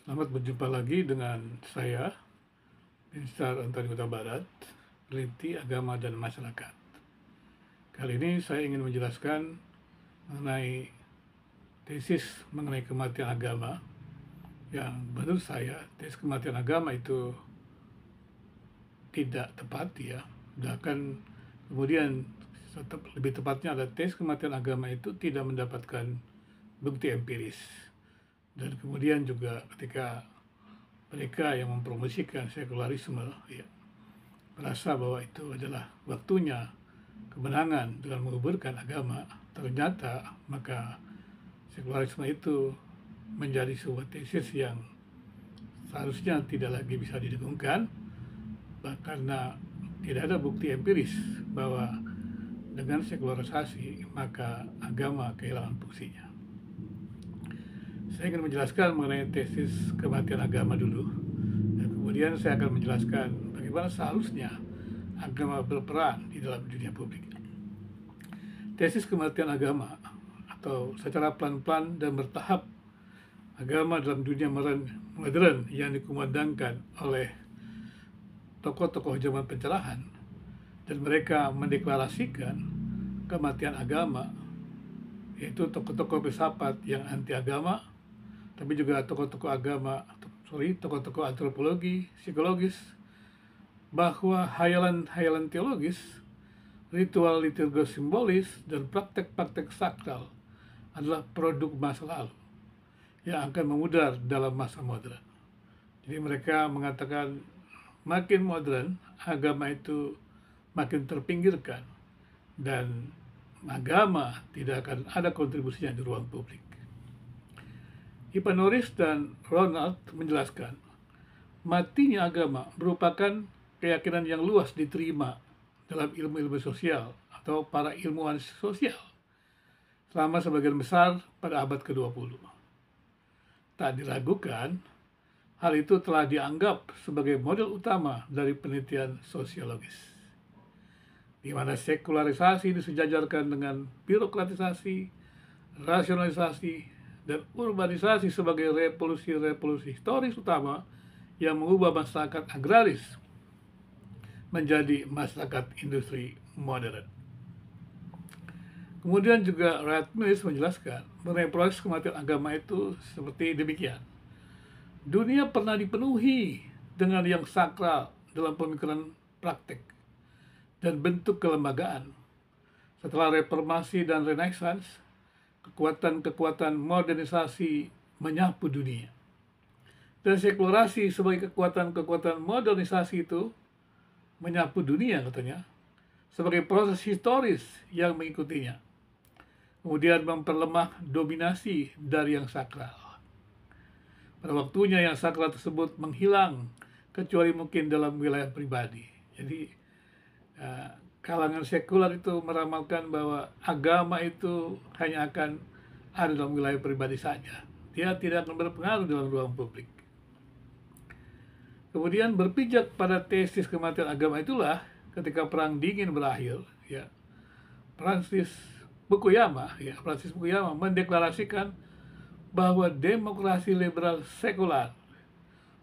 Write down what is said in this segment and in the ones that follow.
Selamat berjumpa lagi dengan saya, Minister Antoni Huta Barat, peneliti agama dan masyarakat. Kali ini saya ingin menjelaskan mengenai tesis mengenai kematian agama yang menurut saya tesis kematian agama itu tidak tepat ya. Bahkan kemudian lebih tepatnya adalah tesis kematian agama itu tidak mendapatkan bukti empiris. Dan kemudian juga ketika mereka yang mempromosikan sekularisme ya, merasa bahwa itu adalah waktunya kemenangan dengan menguburkan agama, ternyata maka sekularisme itu menjadi sebuah tesis yang seharusnya tidak lagi bisa didengungkan karena tidak ada bukti empiris bahwa dengan sekularisasi maka agama kehilangan fungsinya. Saya ingin menjelaskan mengenai tesis kematian agama dulu, dan kemudian saya akan menjelaskan bagaimana seharusnya agama berperan di dalam dunia publik. Tesis kematian agama atau secara pelan-pelan dan bertahap agama dalam dunia modern yang dikumandangkan oleh tokoh-tokoh zaman pencerahan, dan mereka mendeklarasikan kematian agama, yaitu tokoh-tokoh filsafat yang anti agama, tapi juga tokoh-tokoh tokoh-tokoh antropologi, psikologis, bahwa hayalan-hayalan teologis, ritual liturgis simbolis, dan praktek-praktek sakral adalah produk masa lalu yang akan memudar dalam masa modern. Jadi mereka mengatakan makin modern, agama itu makin terpinggirkan dan agama tidak akan ada kontribusinya di ruang publik. Ivan Norris dan Ronald menjelaskan, matinya agama merupakan keyakinan yang luas diterima dalam ilmu-ilmu sosial atau para ilmuwan sosial selama sebagian besar pada abad ke-20. Tak diragukan, hal itu telah dianggap sebagai model utama dari penelitian sosiologis, di mana sekularisasi disejajarkan dengan birokratisasi, rasionalisasi, dan urbanisasi sebagai revolusi-revolusi historis utama yang mengubah masyarakat agraris menjadi masyarakat industri modern. Kemudian juga Radcliffe menjelaskan mengenai proses kematian agama itu seperti demikian. Dunia pernah dipenuhi dengan yang sakral dalam pemikiran praktek dan bentuk kelembagaan. Setelah reformasi dan renaissance, kekuatan-kekuatan modernisasi menyapu dunia. Dan sekularisasi sebagai kekuatan-kekuatan modernisasi itu menyapu dunia katanya, sebagai proses historis yang mengikutinya. Kemudian memperlemah dominasi dari yang sakral. Pada waktunya yang sakral tersebut menghilang, kecuali mungkin dalam wilayah pribadi. Jadi kalangan sekular itu meramalkan bahwa agama itu hanya akan ada dalam wilayah pribadi saja. Dia tidak akan berpengaruh dalam ruang publik. Kemudian berpijak pada tesis kematian agama itulah ketika Perang Dingin berakhir, ya, Francis Fukuyama mendeklarasikan bahwa demokrasi liberal sekular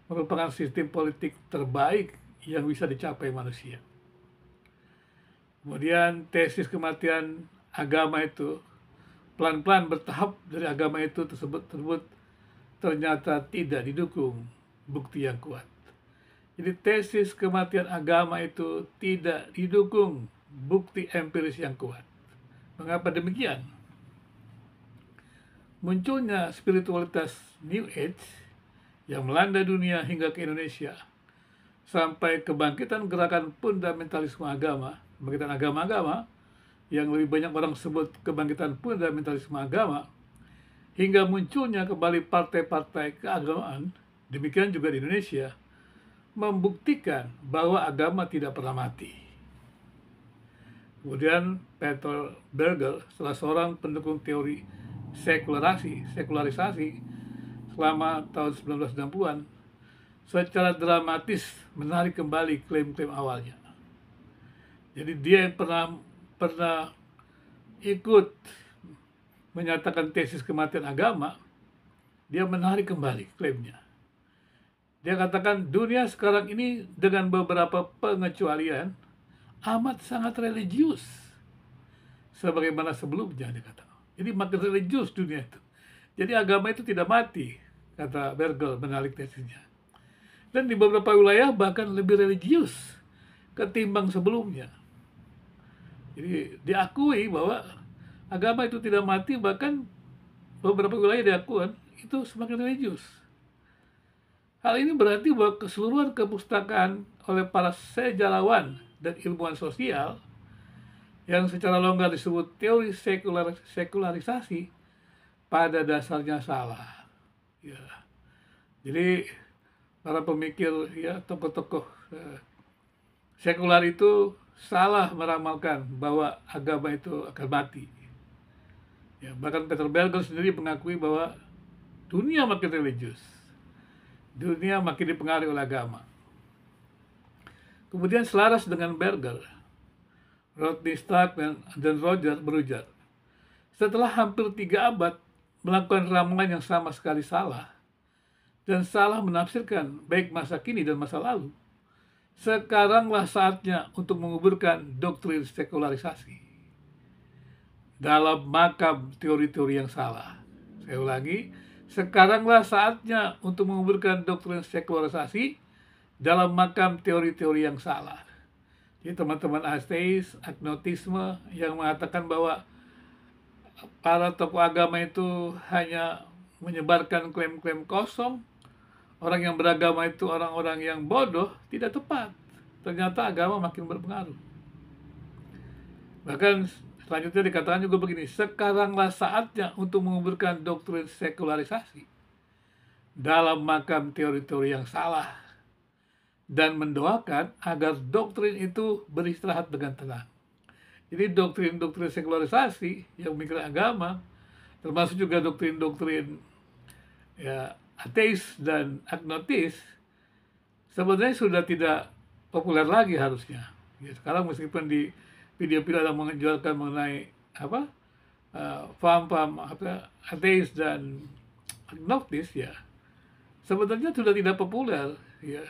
merupakan sistem politik terbaik yang bisa dicapai manusia. Kemudian tesis kematian agama itu pelan-pelan bertahap dari agama itu tersebut ternyata tidak didukung bukti yang kuat. Jadi tesis kematian agama itu tidak didukung bukti empiris yang kuat. Mengapa demikian? Munculnya spiritualitas New Age yang melanda dunia hingga ke Indonesia, sampai kebangkitan gerakan fundamentalisme agama, kebangkitan agama-agama yang lebih banyak orang sebut kebangkitan fundamentalisme agama, hingga munculnya kembali partai-partai keagamaan, demikian juga di Indonesia, membuktikan bahwa agama tidak pernah mati. Kemudian Peter Berger, salah seorang pendukung teori sekularisasi selama tahun 1960-an, secara dramatis menarik kembali klaim-klaim awalnya. Jadi dia yang pernah ikut menyatakan tesis kematian agama, dia menarik kembali klaimnya. Dia katakan dunia sekarang ini dengan beberapa pengecualian amat sangat religius sebagaimana sebelumnya, dia kata. Jadi makin religius dunia itu. Jadi agama itu tidak mati, kata Bergel menalik tesisnya. Dan di beberapa wilayah bahkan lebih religius ketimbang sebelumnya. Jadi diakui bahwa agama itu tidak mati, bahkan beberapa wilayah diakui itu semakin religius. Hal ini berarti bahwa keseluruhan kepustakaan oleh para sejarawan dan ilmuwan sosial yang secara longgar disebut teori sekularisasi pada dasarnya salah. Ya. Jadi para pemikir, ya, tokoh-tokoh sekular itu salah meramalkan bahwa agama itu akan mati. Ya, bahkan Peter Berger sendiri mengakui bahwa dunia makin religius, dunia makin dipengaruhi oleh agama. Kemudian selaras dengan Berger, Rodney Stark dan Roger berujar, setelah hampir 3 abad melakukan ramalan yang sama sekali salah dan salah menafsirkan baik masa kini dan masa lalu, sekaranglah saatnya untuk menguburkan doktrin sekularisasi dalam makam teori-teori yang salah. Saya ulangi, sekaranglah saatnya untuk menguburkan doktrin sekularisasi dalam makam teori-teori yang salah. Jadi teman-teman ateis, agnotisme yang mengatakan bahwa para tokoh agama itu hanya menyebarkan klaim-klaim kosong, orang yang beragama itu orang-orang yang bodoh, tidak tepat. Ternyata agama makin berpengaruh. Bahkan selanjutnya dikatakan juga begini, sekaranglah saatnya untuk menguburkan doktrin sekularisasi dalam makam teori-teori yang salah dan mendoakan agar doktrin itu beristirahat dengan tenang. Jadi doktrin-doktrin sekularisasi yang memikirkan agama, termasuk juga doktrin-doktrin, ya, ateis dan agnotis, sebenarnya sudah tidak populer lagi harusnya. Ya, sekarang meskipun di video-video ada menjualkan mengenai paham-paham ateis dan agnotis, ya sebenarnya sudah tidak populer, ya,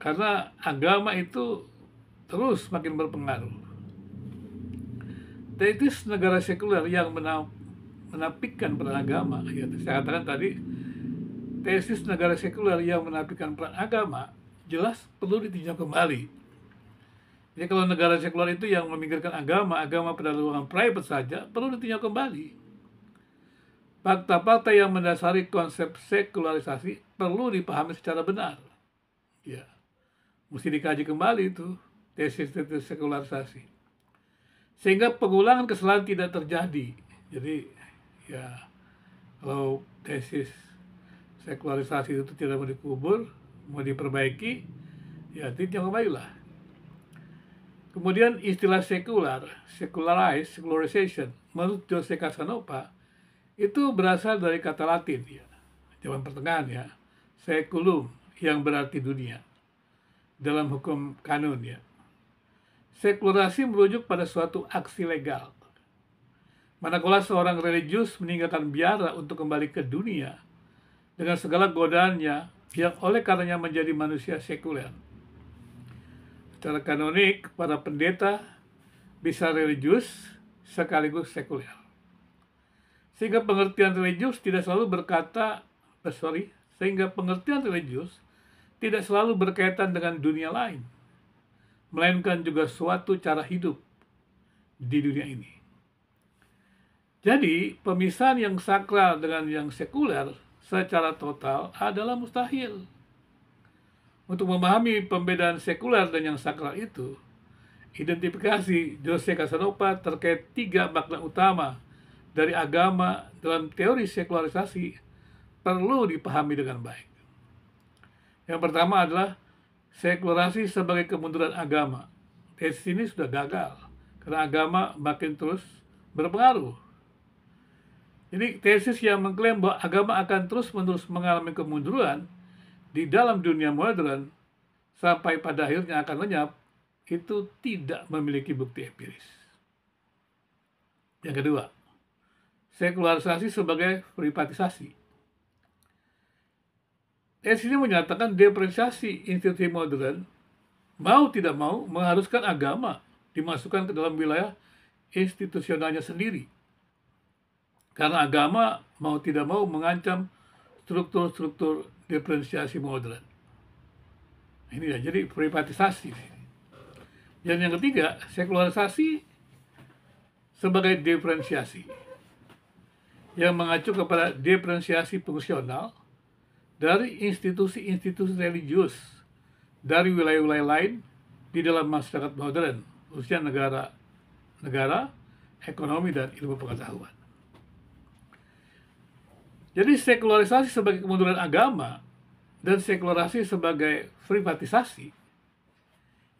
karena agama itu terus makin berpengaruh. Tesis negara sekuler yang menafikan peran agama, ya, saya katakan tadi, tesis negara sekuler yang menafikan peran agama jelas perlu ditinjau kembali. Jadi kalau negara sekuler itu yang memikirkan agama pada ruangan private saja, perlu ditinjau kembali. Fakta-fakta yang mendasari konsep sekularisasi perlu dipahami secara benar. Ya, mesti dikaji kembali itu tesis-tesis sekularisasi, sehingga pengulangan kesalahan tidak terjadi. Jadi, ya, kalau tesis sekularisasi itu tidak mau dikubur, mau diperbaiki, ya tinjau kembali lah. Kemudian istilah secularization, menurut Jose Casanova, itu berasal dari kata Latin, ya, zaman pertengahan, ya, seculum, yang berarti dunia dalam hukum kanun, ya. Sekulariasi merujuk pada suatu aksi legal. Manakala seorang religius meninggalkan biara untuk kembali ke dunia dengan segala godaannya yang oleh karenanya menjadi manusia sekuler. Secara kanonik, para pendeta bisa religius sekaligus sekuler. Sehingga pengertian religius tidak selalu berkaitan dengan dunia lain, melainkan juga suatu cara hidup di dunia ini. Jadi, pemisahan yang sakral dengan yang sekuler secara total adalah mustahil. Untuk memahami pembedaan sekuler dan yang sakral itu, identifikasi Jose Casanova terkait 3 makna utama dari agama dalam teori sekularisasi perlu dipahami dengan baik. Yang pertama adalah sekularisasi sebagai kemunduran agama. Tesis ini sudah gagal karena agama makin terus berpengaruh. Jadi tesis yang mengklaim bahwa agama akan terus-menerus mengalami kemunduran di dalam dunia modern sampai pada akhirnya akan lenyap, itu tidak memiliki bukti empiris. Yang kedua, sekularisasi sebagai privatisasi. Tesis ini menyatakan diferensiasi institusi modern mau tidak mau mengharuskan agama dimasukkan ke dalam wilayah institusionalnya sendiri. Karena agama mau tidak mau mengancam struktur-struktur diferensiasi modern. Ini ya, jadi privatisasi. Dan yang ketiga, sekularisasi sebagai diferensiasi yang mengacu kepada diferensiasi fungsional dari institusi-institusi religius dari wilayah-wilayah lain di dalam masyarakat modern, khususnya negara, ekonomi, dan ilmu pengetahuan. Jadi sekularisasi sebagai kemunduran agama dan sekularisasi sebagai privatisasi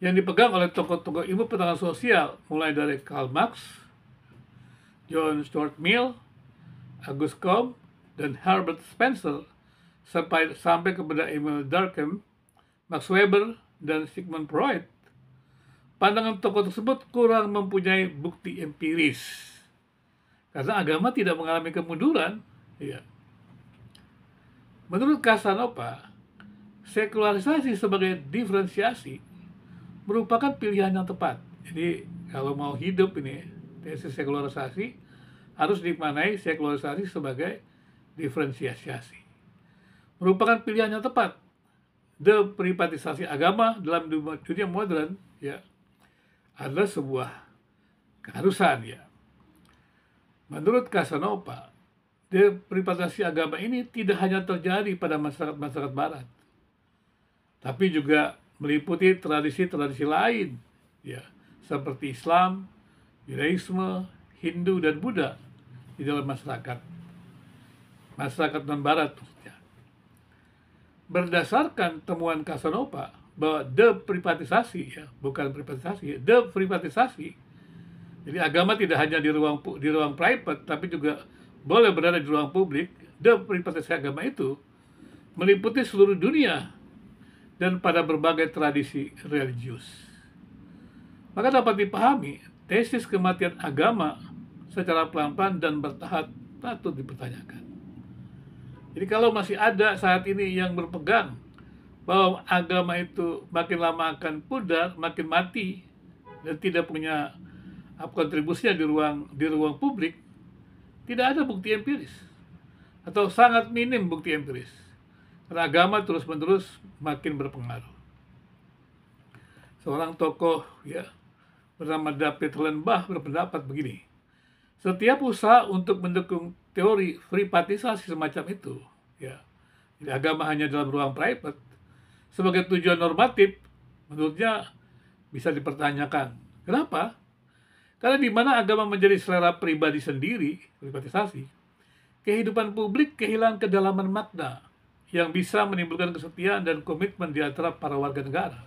yang dipegang oleh tokoh-tokoh ilmu pengetahuan sosial mulai dari Karl Marx, John Stuart Mill, Auguste Comte, dan Herbert Spencer sampai kepada Emil Durkheim, Max Weber, dan Sigmund Freud. Pandangan tokoh tersebut kurang mempunyai bukti empiris karena agama tidak mengalami kemunduran. Ya. Menurut Casanova, sekularisasi sebagai diferensiasi merupakan pilihan yang tepat. Jadi kalau mau hidup ini, tesis sekularisasi harus dimaknai sekularisasi sebagai diferensiasi. Merupakan pilihan yang tepat. Deprivatisasi agama dalam dunia modern ya adalah sebuah keharusan ya. Menurut Casanova, deprivatisasi agama ini tidak hanya terjadi pada masyarakat barat, tapi juga meliputi tradisi-tradisi lain ya, seperti Islam, Judaisme, Hindu, dan Buddha di dalam masyarakat non-barat. Berdasarkan temuan Casanova bahwa deprivatisasi ya, bukan privatisasi, deprivatisasi. Jadi agama tidak hanya di ruang private, tapi juga boleh berada di ruang publik. Deprivatisasi agama itu meliputi seluruh dunia dan pada berbagai tradisi religius. Maka dapat dipahami, tesis kematian agama secara pelan-pelan dan bertahap patut dipertanyakan. Jadi kalau masih ada saat ini yang berpegang bahwa agama itu makin lama akan pudar, makin mati, dan tidak punya kontribusinya di ruang publik, tidak ada bukti empiris atau sangat minim bukti empiris. Karena agama terus-menerus makin berpengaruh. Seorang tokoh ya bernama David Hollenbach berpendapat begini, setiap usaha untuk mendukung teori privatisasi semacam itu, ya, jadi agama hanya dalam ruang private sebagai tujuan normatif, menurutnya bisa dipertanyakan. Kenapa? Karena di mana agama menjadi selera pribadi sendiri, privatisasi, kehidupan publik kehilangan kedalaman makna yang bisa menimbulkan kesetiaan dan komitmen di antara para warga negara.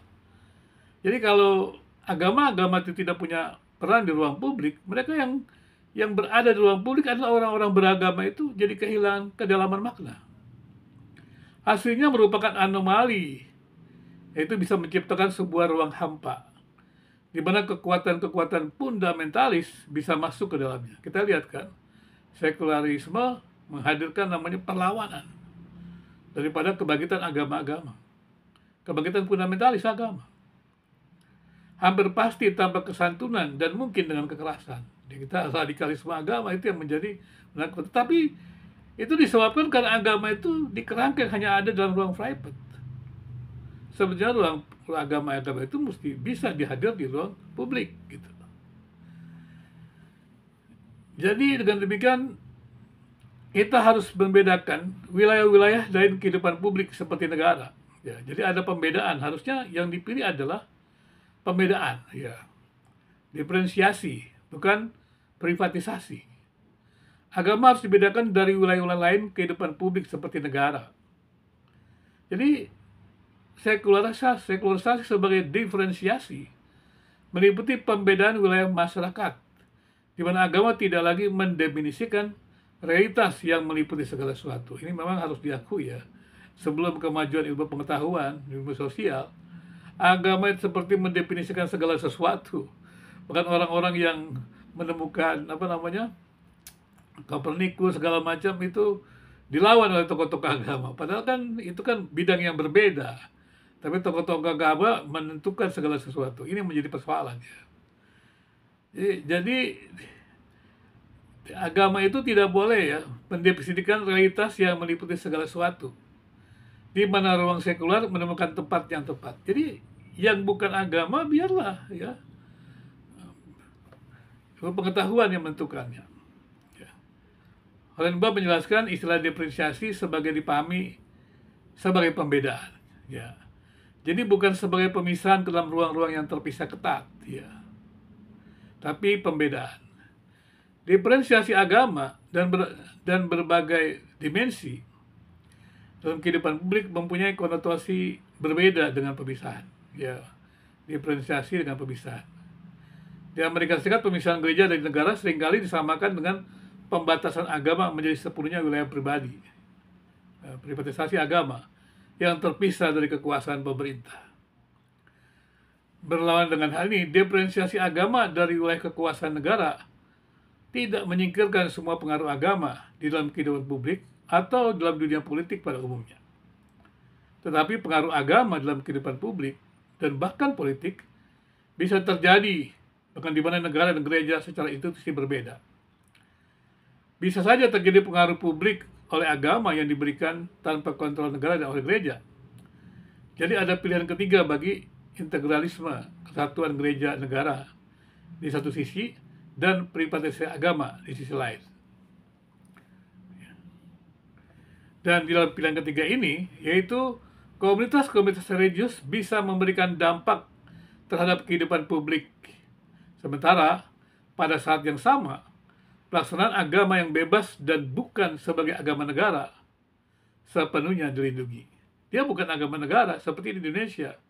Jadi kalau agama-agama itu tidak punya peran di ruang publik, mereka yang berada di ruang publik adalah orang-orang beragama itu jadi kehilangan kedalaman makna. Hasilnya merupakan anomali, yaitu bisa menciptakan sebuah ruang hampa, di mana kekuatan-kekuatan fundamentalis bisa masuk ke dalamnya. Kita lihat kan, sekularisme menghadirkan namanya perlawanan daripada kebangkitan agama-agama, kebangkitan fundamentalis agama. Hampir pasti tanpa kesantunan dan mungkin dengan kekerasan. Jadi kita radikalisme agama itu yang menjadi menakutkan. Tapi itu disebabkan karena agama itu dikerangkeng hanya ada dalam ruang private. Sebenarnya ruang agama itu mesti bisa dihadir di ruang publik gitu. Jadi dengan demikian kita harus membedakan wilayah-wilayah dari kehidupan publik seperti negara. Ya, jadi ada pembedaan. Harusnya yang dipilih adalah pembedaan, ya, diferensiasi, bukan privatisasi. Agama harus dibedakan dari wilayah-wilayah lain kehidupan publik seperti negara. Jadi sekularisasi sebagai diferensiasi meliputi pembedaan wilayah masyarakat, di mana agama tidak lagi mendefinisikan realitas yang meliputi segala sesuatu. Ini memang harus diakui ya. Sebelum kemajuan ilmu pengetahuan, ilmu sosial, agama itu seperti mendefinisikan segala sesuatu. Bahkan orang-orang yang menemukan Kopernikus segala macam itu dilawan oleh tokoh-tokoh agama. Padahal kan itu kan bidang yang berbeda. Tapi tokoh-tokoh agama menentukan segala sesuatu. Ini menjadi persoalannya. Jadi agama itu tidak boleh ya mendefinisikan realitas yang meliputi segala sesuatu. Di mana ruang sekuler menemukan tempat yang tepat. Jadi yang bukan agama biarlah ya pengetahuan yang menentukannya. Ya. Hollenbaugh menjelaskan istilah diferensiasi sebagai dipahami sebagai pembedaan. Ya. Jadi bukan sebagai pemisahan ke dalam ruang-ruang yang terpisah ketat, ya. Tapi pembedaan. Diferensiasi agama dan berbagai dimensi dalam kehidupan publik mempunyai konotasi berbeda dengan pemisahan. Ya, diferensiasi dengan pemisahan. Di Amerika Serikat, pemisahan gereja dari negara seringkali disamakan dengan pembatasan agama menjadi sepenuhnya wilayah pribadi. Privatisasi agama yang terpisah dari kekuasaan pemerintah. Berlawan dengan hal ini, diferensiasi agama dari wilayah kekuasaan negara tidak menyingkirkan semua pengaruh agama di dalam kehidupan publik atau dalam dunia politik pada umumnya. Tetapi pengaruh agama dalam kehidupan publik dan bahkan politik bisa terjadi bahkan di mana negara dan gereja secara institusi berbeda. Bisa saja terjadi pengaruh publik oleh agama yang diberikan tanpa kontrol negara dan oleh gereja. Jadi ada pilihan ketiga bagi integralisme, kesatuan gereja negara di satu sisi dan privatisasi agama di sisi lain. Dan di dalam pilihan ketiga ini, yaitu komunitas-komunitas religius bisa memberikan dampak terhadap kehidupan publik. Sementara pada saat yang sama, pelaksanaan agama yang bebas dan bukan sebagai agama negara sepenuhnya dilindungi. Dia bukan agama negara seperti di Indonesia.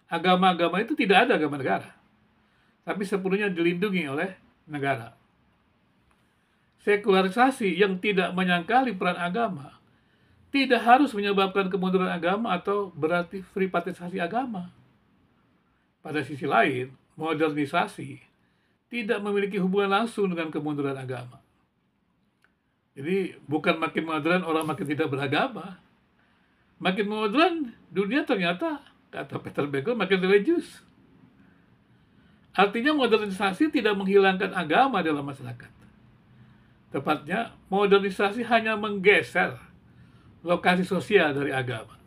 Agama-agama itu tidak ada agama negara, tapi sepenuhnya dilindungi oleh negara. Sekularisasi yang tidak menyangkali peran agama tidak harus menyebabkan kemunduran agama atau berarti privatisasi agama. Pada sisi lain, modernisasi tidak memiliki hubungan langsung dengan kemunduran agama. Jadi bukan makin modern orang makin tidak beragama. Makin modern dunia ternyata, kata Peter Benckel, makin religius. Artinya modernisasi tidak menghilangkan agama dalam masyarakat. Tepatnya, modernisasi hanya menggeser lokasi sosial dari agama.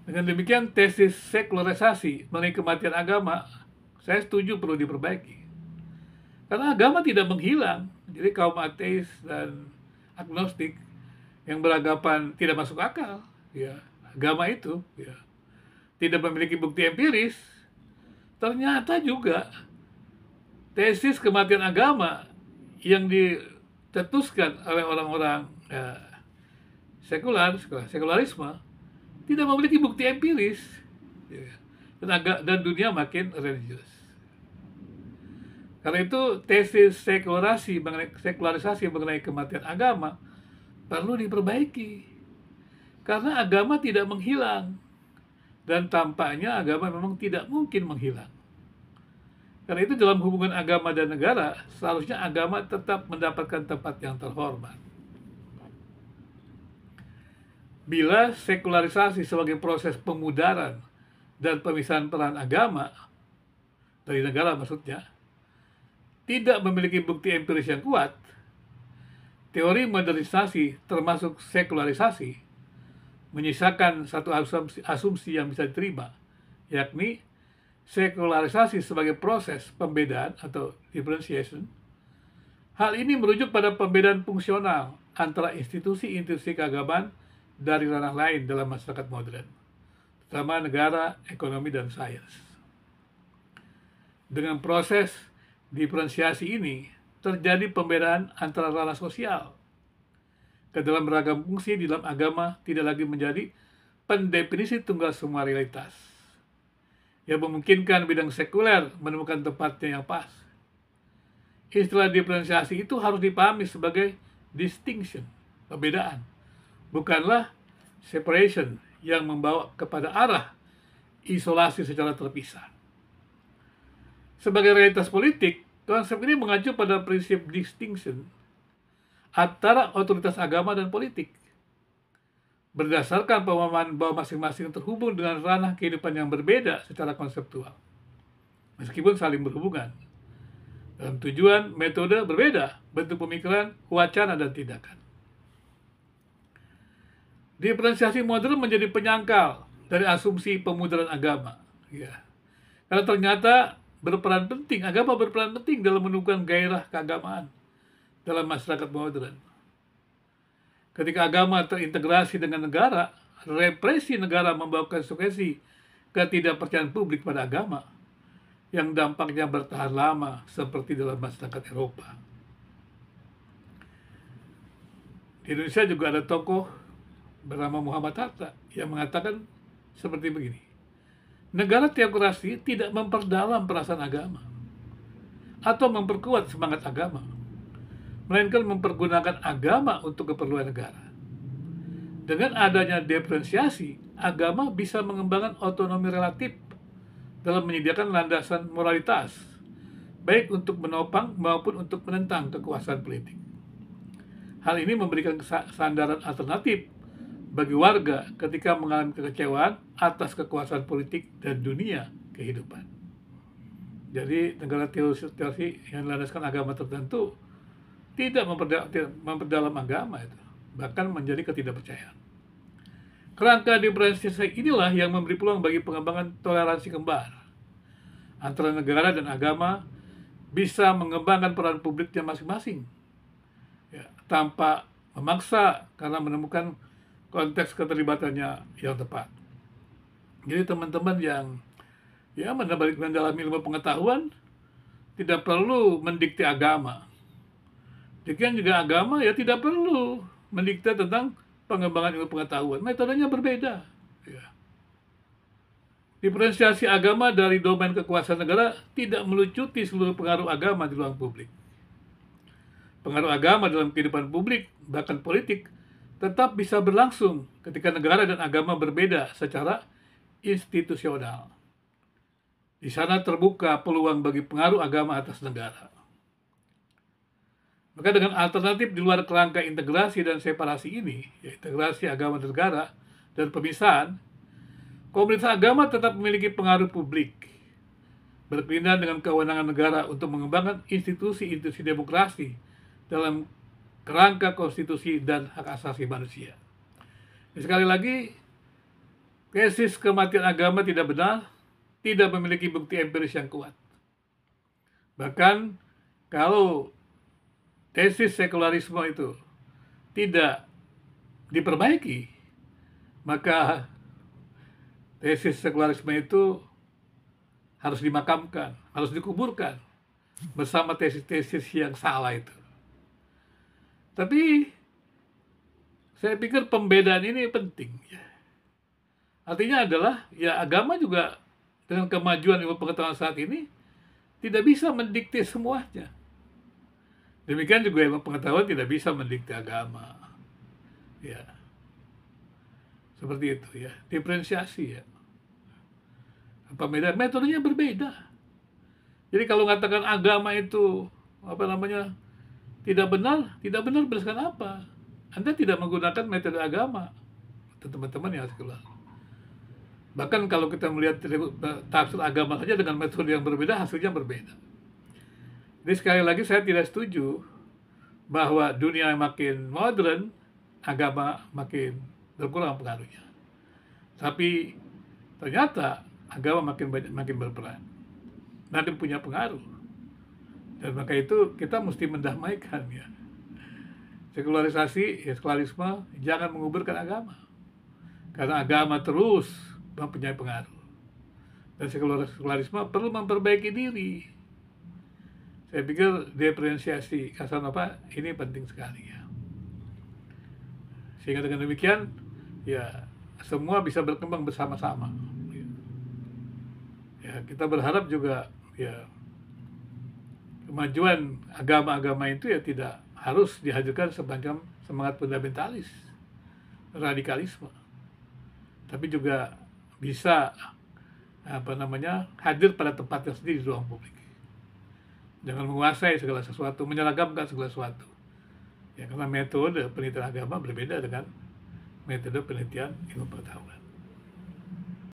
Dengan demikian, tesis sekularisasi mengenai kematian agama, saya setuju perlu diperbaiki. Karena agama tidak menghilang. Jadi kaum ateis dan agnostik yang beranggapan tidak masuk akal, ya, agama itu ya, tidak memiliki bukti empiris, ternyata juga tesis kematian agama yang dicetuskan oleh orang-orang sekularisme tidak memiliki bukti empiris, ya, dan dunia makin religius. Karena itu tesis sekularisasi mengenai kematian agama perlu diperbaiki. Karena agama tidak menghilang. Dan tampaknya agama memang tidak mungkin menghilang. Karena itu dalam hubungan agama dan negara, seharusnya agama tetap mendapatkan tempat yang terhormat. Bila sekularisasi sebagai proses pemudaran dan pemisahan peran agama dari negara maksudnya, tidak memiliki bukti empiris yang kuat, teori modernisasi termasuk sekularisasi menyisakan satu asumsi yang bisa diterima, yakni sekularisasi sebagai proses pembedaan atau differentiation. Hal ini merujuk pada pembedaan fungsional antara institusi-institusi keagamaan dari ranah lain dalam masyarakat modern, terutama negara, ekonomi, dan sains. Dengan proses diferensiasi ini, terjadi pembedaan antara ranah sosial. Ke dalam beragam fungsi di dalam agama tidak lagi menjadi pendefinisi tunggal semua realitas, yang memungkinkan bidang sekuler menemukan tempatnya yang pas. Istilah diferensiasi itu harus dipahami sebagai distinction, perbedaan, bukanlah separation yang membawa kepada arah isolasi secara terpisah. Sebagai realitas politik, konsep ini mengacu pada prinsip distinction. antara otoritas agama dan politik, berdasarkan pemahaman bahwa masing-masing terhubung dengan ranah kehidupan yang berbeda secara konseptual, meskipun saling berhubungan. Dalam tujuan, metode berbeda, bentuk pemikiran, wacana, dan tindakan. Diferensiasi modern menjadi penyangkal dari asumsi pemudaran agama. Ya. Karena ternyata agama berperan penting dalam menumbuhkan gairah keagamaan dalam masyarakat modern. Ketika agama terintegrasi dengan negara, represi negara membawa konsekuensi ketidakpercayaan publik pada agama yang dampaknya bertahan lama seperti dalam masyarakat Eropa. Di Indonesia juga ada tokoh bernama Muhammad Hatta yang mengatakan seperti begini: negara teokrasi tidak memperdalam perasaan agama atau memperkuat semangat agama, melainkan mempergunakan agama untuk keperluan negara. Dengan adanya diferensiasi, agama bisa mengembangkan otonomi relatif dalam menyediakan landasan moralitas, baik untuk menopang maupun untuk menentang kekuasaan politik. Hal ini memberikan sandaran alternatif bagi warga ketika mengalami kekecewaan atas kekuasaan politik dan dunia kehidupan. Jadi negara teokrasi yang melandaskan agama tertentu tidak memperdalam agama itu, bahkan menjadi ketidakpercayaan. Kerangka diferensiasi inilah yang memberi peluang bagi pengembangan toleransi kembar antara negara dan agama bisa mengembangkan peran publiknya masing-masing, ya, tanpa memaksa karena menemukan konteks keterlibatannya yang tepat. Jadi teman-teman yang mendalami ilmu pengetahuan tidak perlu mendikte agama. Demikian juga agama tidak perlu mendikte tentang pengembangan ilmu pengetahuan. Metodenya berbeda. Ya. Diferensiasi agama dari domain kekuasaan negara tidak melucuti seluruh pengaruh agama di ruang publik. Pengaruh agama dalam kehidupan publik, bahkan politik, tetap bisa berlangsung ketika negara dan agama berbeda secara institusional. Di sana terbuka peluang bagi pengaruh agama atas negara. Maka dengan alternatif di luar kerangka integrasi dan separasi ini, integrasi agama dan negara dan pemisahan, komunitas agama tetap memiliki pengaruh publik, berpindah dengan kewenangan negara untuk mengembangkan institusi-institusi demokrasi dalam kerangka konstitusi dan hak asasi manusia. Dan sekali lagi, tesis kematian agama tidak benar, tidak memiliki bukti empiris yang kuat. Bahkan kalau tesis sekularisme itu tidak diperbaiki, maka tesis sekularisme itu harus dimakamkan, harus dikuburkan bersama tesis-tesis yang salah itu. Tapi saya pikir pembedaan ini penting. Artinya adalah agama juga dengan kemajuan ilmu pengetahuan saat ini tidak bisa mendikte semuanya. Demikian juga ilmu pengetahuan tidak bisa mendikte agama. Ya. Seperti itu ya, diferensiasi ya. Metodenya berbeda. Jadi kalau mengatakan agama itu tidak benar berdasarkan apa? Anda tidak menggunakan metode agama, teman-teman yang sekular. Bahkan kalau kita melihat tafsir agama saja dengan metode yang berbeda, hasilnya berbeda. Jadi sekali lagi saya tidak setuju bahwa dunia makin modern, agama makin berkurang pengaruhnya. Tapi ternyata agama makin berperan, makin punya pengaruh. Dan maka itu kita mesti mendamaikan ya. Sekularisme jangan menguburkan agama. Karena agama terus mempunyai pengaruh. Dan sekularisme perlu memperbaiki diri. Saya pikir diferensiasi Casanova ini penting sekali ya. Sehingga dengan demikian ya semua bisa berkembang bersama-sama. Ya, kita berharap juga ya kemajuan agama-agama itu ya tidak harus dihadirkan semacam semangat fundamentalis, radikalisme, tapi juga bisa hadir pada tempatnya sendiri di ruang publik. Jangan menguasai segala sesuatu, menyeragamkan segala sesuatu, Ya, karena metode penelitian agama berbeda dengan metode penelitian ilmu pengetahuan.